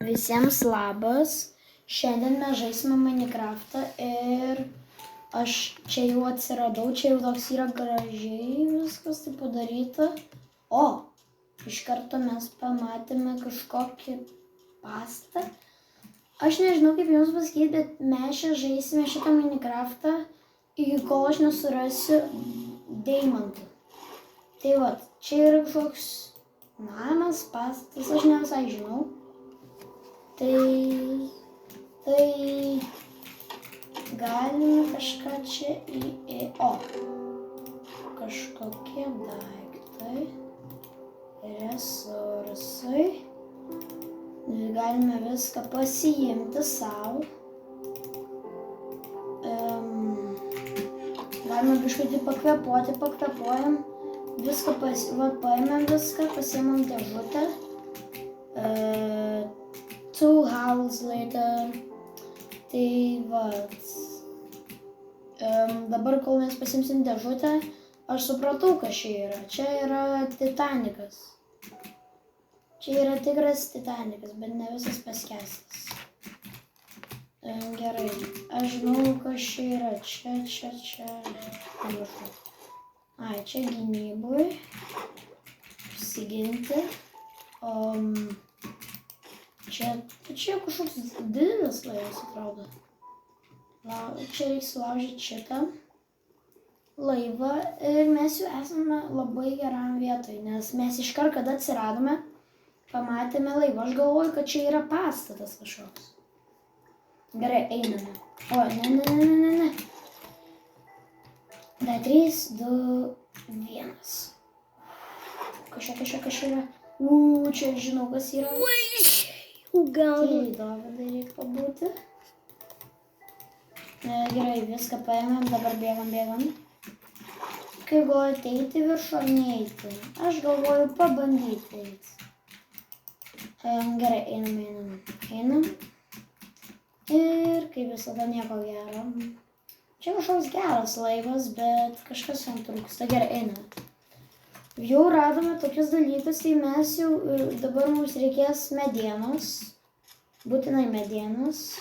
Visiems labas. Šiandien mes žaisime Minecraftą ir aš čia jau atsiradau, čia jau toks yra gražiai viskas tai padaryta. O, iš karto mes pamatėme kažkokį pastatą. Aš nežinau kaip jums pasakyti, bet mes čia žaisime šitą Minecraftą, iki kol aš nesurasiu deimantų. Tai vat, čia yra kažkoks namas, pastatas, aš ne visai žinau. Tai galime kažką čia kažkokie daiktai, resursai. Galime viską pasiimti savo. Galime biškutį pakvepuojam. Viską paėmėm viską, pasiėmam dėžutę. Two hours later. Tai vat. Dabar, kol mes pasimsim dėžutę, aš supratau, kas čia yra. Čia yra Titanikas. Čia yra tikras Titanikas, bet ne visas paskęstas. Gerai, aš žinau, kas čia yra. Čia. Pamiršau. Ai, čia gynybui. Apsiginti. Čia kažkoks didelis laivas atrodo. Čia reikia sulaužyti šitą laivą ir mes jau esame labai geram vietoj, nes mes iškart, kada atsiradome, pamatėme laivą. Aš galvoju, kad čia yra pastatas kažkoks. Gerai, einame. O, ne. Da, 3, 2, 1. Kažką yra. Čia žinau, kas yra. Gal. Tai Dovydai reikia pabūti. Gerai, viską paėmėm, dabar bėgam. Kaip galvojate, eiti viršų ar neeiti? Aš galvoju pabandyti eiti. Gerai, einam. Ir kaip visada nieko gero. Čia kažkoks geras laivas, bet kažkas jam trūksta. Gerai, einam. Jau radome tokius dalykus, tai mes jau dabar mums reikės medienos, būtinai medienos.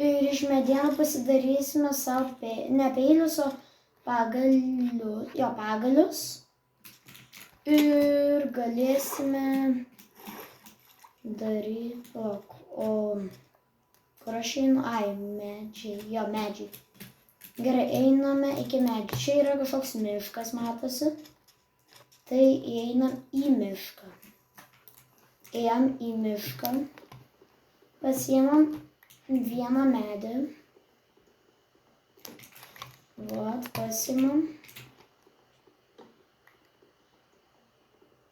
Ir iš medienų pasidarysime savo, ne peilius, o pagalius. Ir galėsime daryti, kur aš einu, medžiai. Gerai, einame iki medžių. Čia yra kažkoks miškas, matosi. Tai einam į mišką. Ėjom į mišką. Pasiėmam vieną medį. Vat, pasiėmam.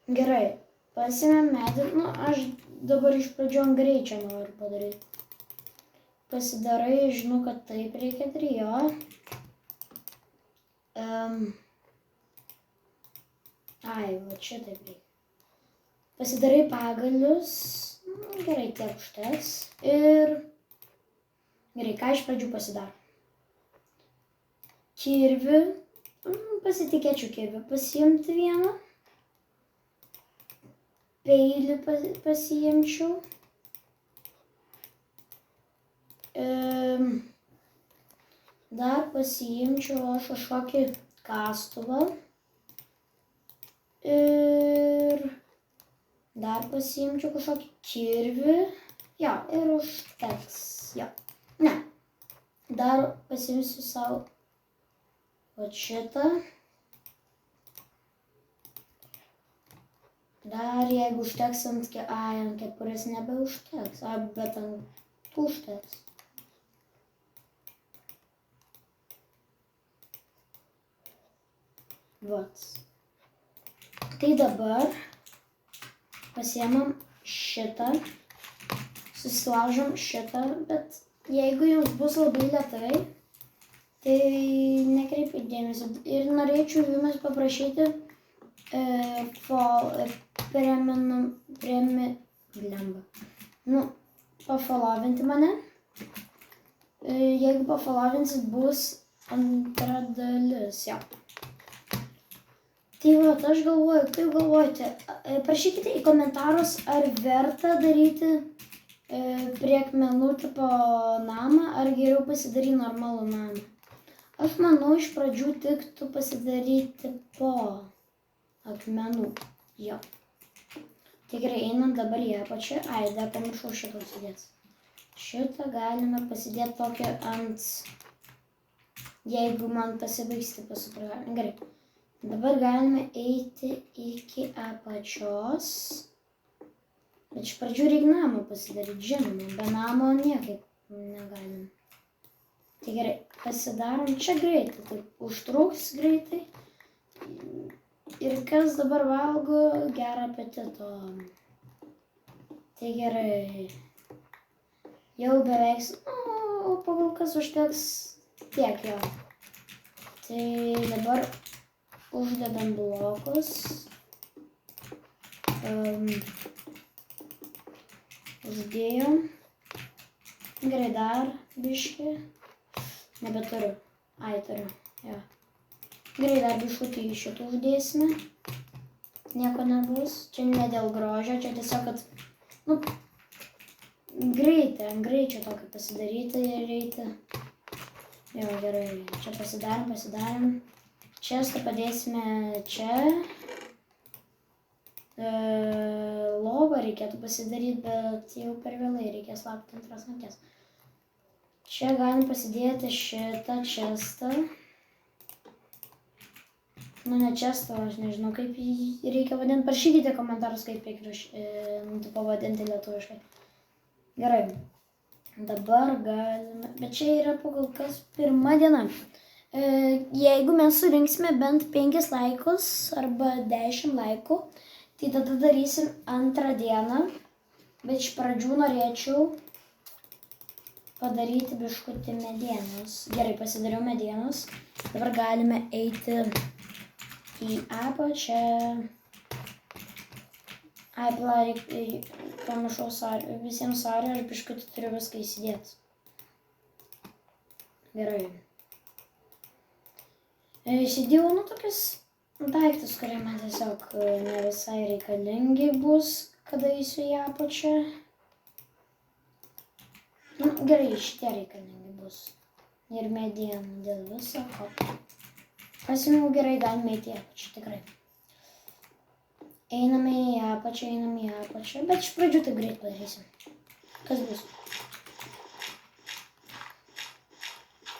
Gerai, pasiėmėm medį. Aš dabar iš pradžių ant greičio noriu padaryti. Pasidarai, žinau, kad taip reikia trijo. Va čia taip reikia. Pasidarai pagalius. Gerai, tiek užteks. Ir gerai, ką iš pradžių pasidaro? Kirvį. Pasitikėčiau kirvį. Pasiimti vieną. Peilį pasiimčiau. Dar pasiimčiau aš kažkokį kastuvą. Ir dar pasiimčiau kažkokį kirvį. Ir užteks. Ne. Dar pasiimsiu savo šitą. Dar jeigu užteks ant kepurės nebeužteks. Bet ant užteks. Vat. Tai dabar pasiėmam šitą, susilaužom šitą, bet jeigu jums bus labai lėtai, tai nekreipkite dėmesio. Ir norėčiau jumis paprašyti pafollovinti mane. Jeigu pafollovinsit, bus antra dalis. Tai aš galvoju, kaip galvojate, prašykite į komentarus, ar verta daryti prie akmenų tipo namą, ar geriau pasidaryti normalų namą? Aš manau, iš pradžių tiktų pasidaryti po akmenų. Jo. Tikrai einam dabar į apačią. Ai, dar pamiršau šitą užsidėti. Šitą galime pasidėti tokią ant... Jeigu man pasibaigs, tai pasupratau. Gerai. Dabar galime eiti iki apačios. Bet iš pradžių reikia namą pasidaryti, žinoma. Be namo niekaip negalim. Tai gerai, pasidarom čia greitai. Taip, užtruks greitai. Ir kas dabar valgo, gerą apetito. Tai gerai. Jau beveik, o pagal kas užteks tiek jo. Tai dabar uždedam blokus. Uždėjom. Gerai, dar biškį. Nebeturiu. Ai, turiu. Jo. Gerai, dar biškutį į šitų uždėsime. Nieko nebus. Čia ne dėl grožio, čia tiesiog, kad, greičio tokį pasidaryti ir eiti. Jo, gerai. Čia pasidarėm. Čestą padėsime čia. Lovą reikėtų pasidaryti, bet jau per vėlai reikės laukti antros nakties. Čia galim pasidėti šitą čestą. Ne čestą, aš nežinau, kaip jį reikia vadinti. Parašykite komentarus, kaip reikia pavadinti lietuviškai. Gerai. Dabar galime... Bet čia yra pagal kas pirma diena. Jeigu mes surinksime bent 5 laikus arba 10 laikų, tai tada darysim antrą dieną. Bet iš pradžių norėčiau padaryti biškutį medienos. Gerai, pasidariau medienos. Dabar galime eiti į apačią. Ai, pamiršau visiems sarį, aš biškutį turiu viską įsidėti. Gerai. Įsidėjau, tokius daiktus, kurie man tiesiog ne visai reikalingi bus, kada eisiu į apačią. Gerai, šitie reikalingi bus. Ir mediena dėl viso ko. Pasimėjau, gerai, galime eiti į apačią, tikrai. Einame į apačią, bet iš pradžių taip greit padarysim. Kas bus?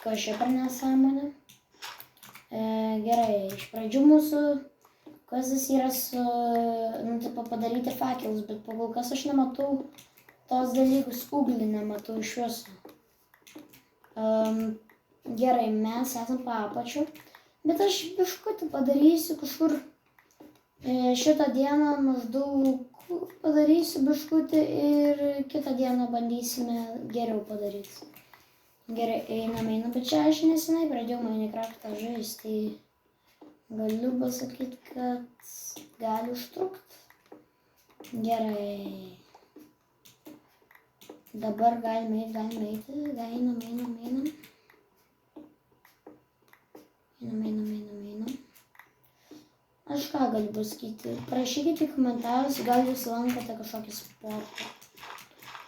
Kas čia per nesąmonė? Gerai, iš pradžių mūsų kasas yra padaryti fakelus, bet pagal kas aš nematau tos dalykus, uglį nematau iš viso. Gerai, mes esam po apačių, bet aš biškutį padarysiu kažkur. Šitą dieną maždaug padarysiu biškutį ir kitą dieną bandysime geriau padaryti. Gerai, einam, bet čia aš nesenai pradėjau Minecraftą žaisti, tai galiu pasakyti, kad gali užtrukti. Gerai. Dabar galime eiti, einam. Aš ką galiu pasakyti? Prašykite komentarus, gal jūs lankote kažkokį sportą.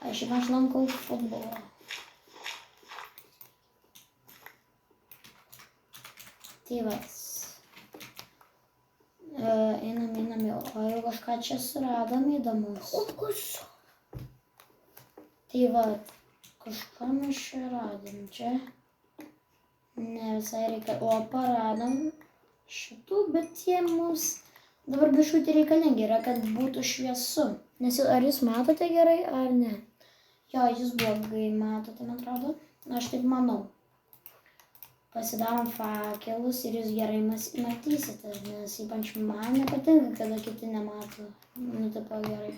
Aš lankau futbolą. Tai vas. Einam jau. O jau kažką čia suradom įdomus. Tai va, kažką mes čia radom. Čia ne visai reikia. O paradom šitų, bet jie mums dabar biškutį reikalingi yra, kad būtų šviesu. Nes ar jūs matote gerai, ar ne? Jo, jūs blogai matote, man atrodo. Aš taip manau. Pasidarom fakelus ir jūs gerai matysite, nes ypač man nepatinka, kada kiti nemato. Tipo gerai.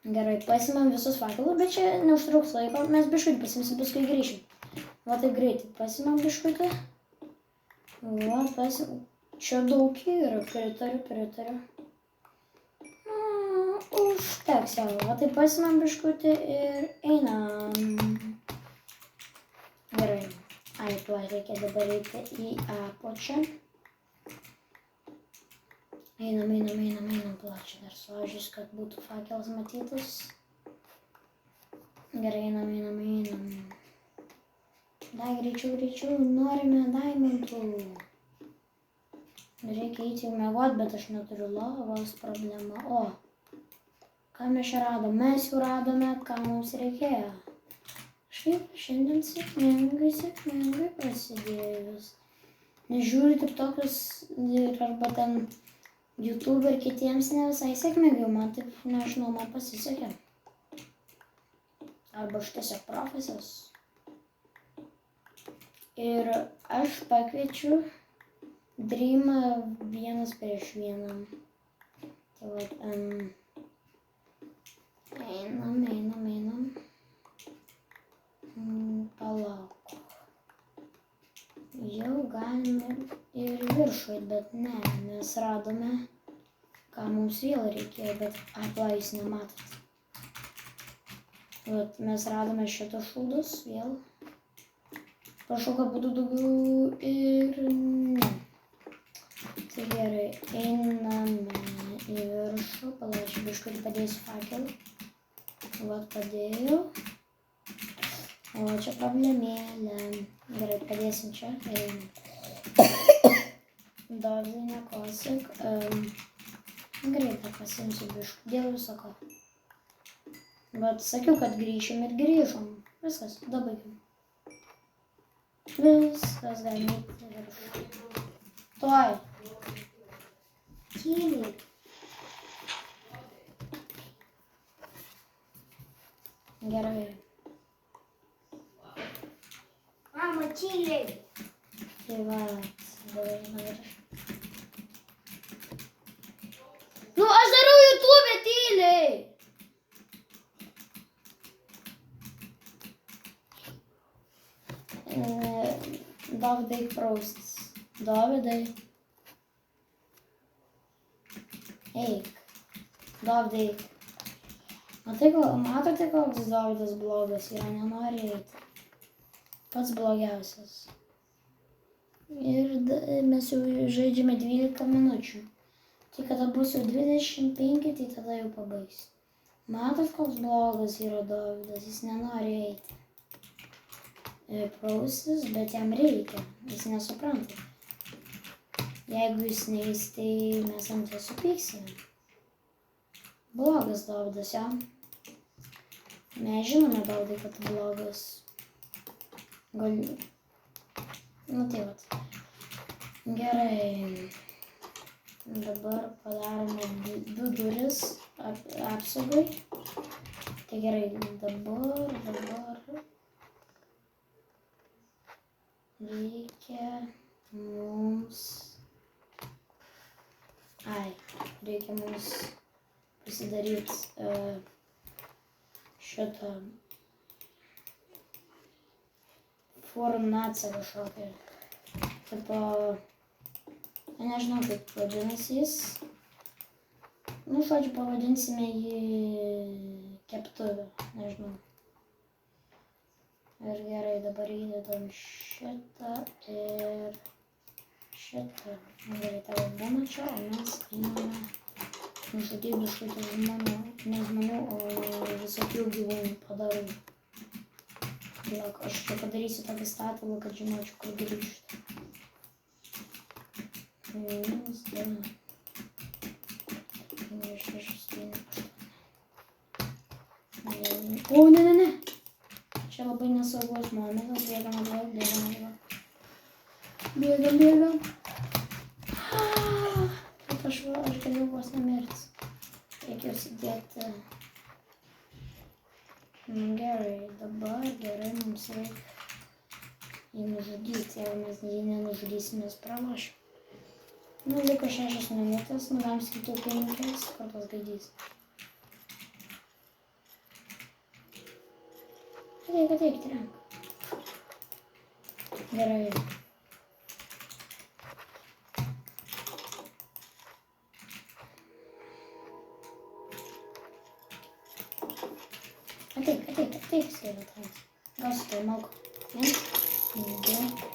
Gerai, pasimam visus fakelus, bet čia neužtruks laiko. Mes biškutį pasimsim, paskui grįšim. Va taip greitai, pasimam biškutį. Va, čia daug yra, pritariu. Užteks jau, va taip pasimam biškutį ir einam. Gerai, ai, tuo reikia dabar eiti į apačią. Einam, plačiai dar suvažius, kad būtų fakelas matytas. Gerai, einam. Dai, greičiau, norime diamondų. Reikia eiti jau miegot, bet aš neturiu lavos problemą. O, ką mes čia radom? Mes jau radome, ką mums reikėjo. Šiaip šiandien sėkmingai prasidėjo vis. Nežiūri tik tokius ir arba ten YouTube ir kitiems ne visai sėkmingai. Man taip, nežinau, man pasisekė. Arba aš tiesiog profesijos. Ir aš pakviečiu Dreamą 1 prieš 1. Tai vat, einam. Palauk. Jau galime ir viršų, bet ne, mes radome, ką mums vėl reikėjo, bet arba jūs nematot. Vat, mes radome šitos šūdus vėl. Prašau, kad būtų daugiau ir ne. Tai gerai, einame į viršų, palačiu, biškutį padėsiu fakelą. Vat padėjau. O čia problemėlė. Gerai, padėsim čia. Dovydai nekosik. Greitai pasiimsiu biškutį dėl visoko. Bet sakiau, kad grįšim ir grįžom. Viskas, dabaigiam. Viskas galime eiti viršų. Tuoj. Tyliai. Gerai. Mama, tyliai. Tai va, dabar. Nu, aš darau YouTube tyliai. Dovydai praustis. Dovydai. Eik. Dovydai eik. Matote, koks Dovydas blogas yra, nenori eiti. Pats blogiausias. Ir mes jau žaidžiame 12 minučių. Tai kada bus jau 25, tai tada jau pabaigs. Matot, koks blogas yra Dovydas, jis nenori eiti. Praustis, bet jam reikia, jis nesupranta. Jeigu jis neis, tai mes ant jo supyksime. Blogas Dovydas, jo. Mes žinome, Dovydai, kad tu blogas. Gal... Nu tai vat. Gerai. Dabar padarome 2 duris apsaugai. Tai gerai, dabar... Reikia mums pasidaryti šitą fornaciją kažkokią. Tipo, nežinau kaip vadinasi jis. Nu, žodžiu, pavadinsime jį keptuvę, nežinau. Ir gerai, dabar įdedam šitą ir šitą. Gerai, tavo būna čia, o mes einame nužudyti biškutį žmonių, ne žmonių, o visokių gyvūnų padarų. Lauk, aš čia padarysiu tokį statulą, kad žinočiau, kur grįžti. 1, 2, 5, 6, 7, 8. O, ne. Čia labai nesaugus momentas, bėgam. Kaip aš galėjau vos nemirti. Reikia užsidėti. Gerai, dabar mums reikia jį nužudyti. Jeigu mes jį nenužudysim, mes pralošim. Nu, liko 6 minutės, nu galim skaitų 5, kur tos gaidys. Ateik, trenk. Gerai. Ateik, skeletas. Gal su tai malku. 1, 2,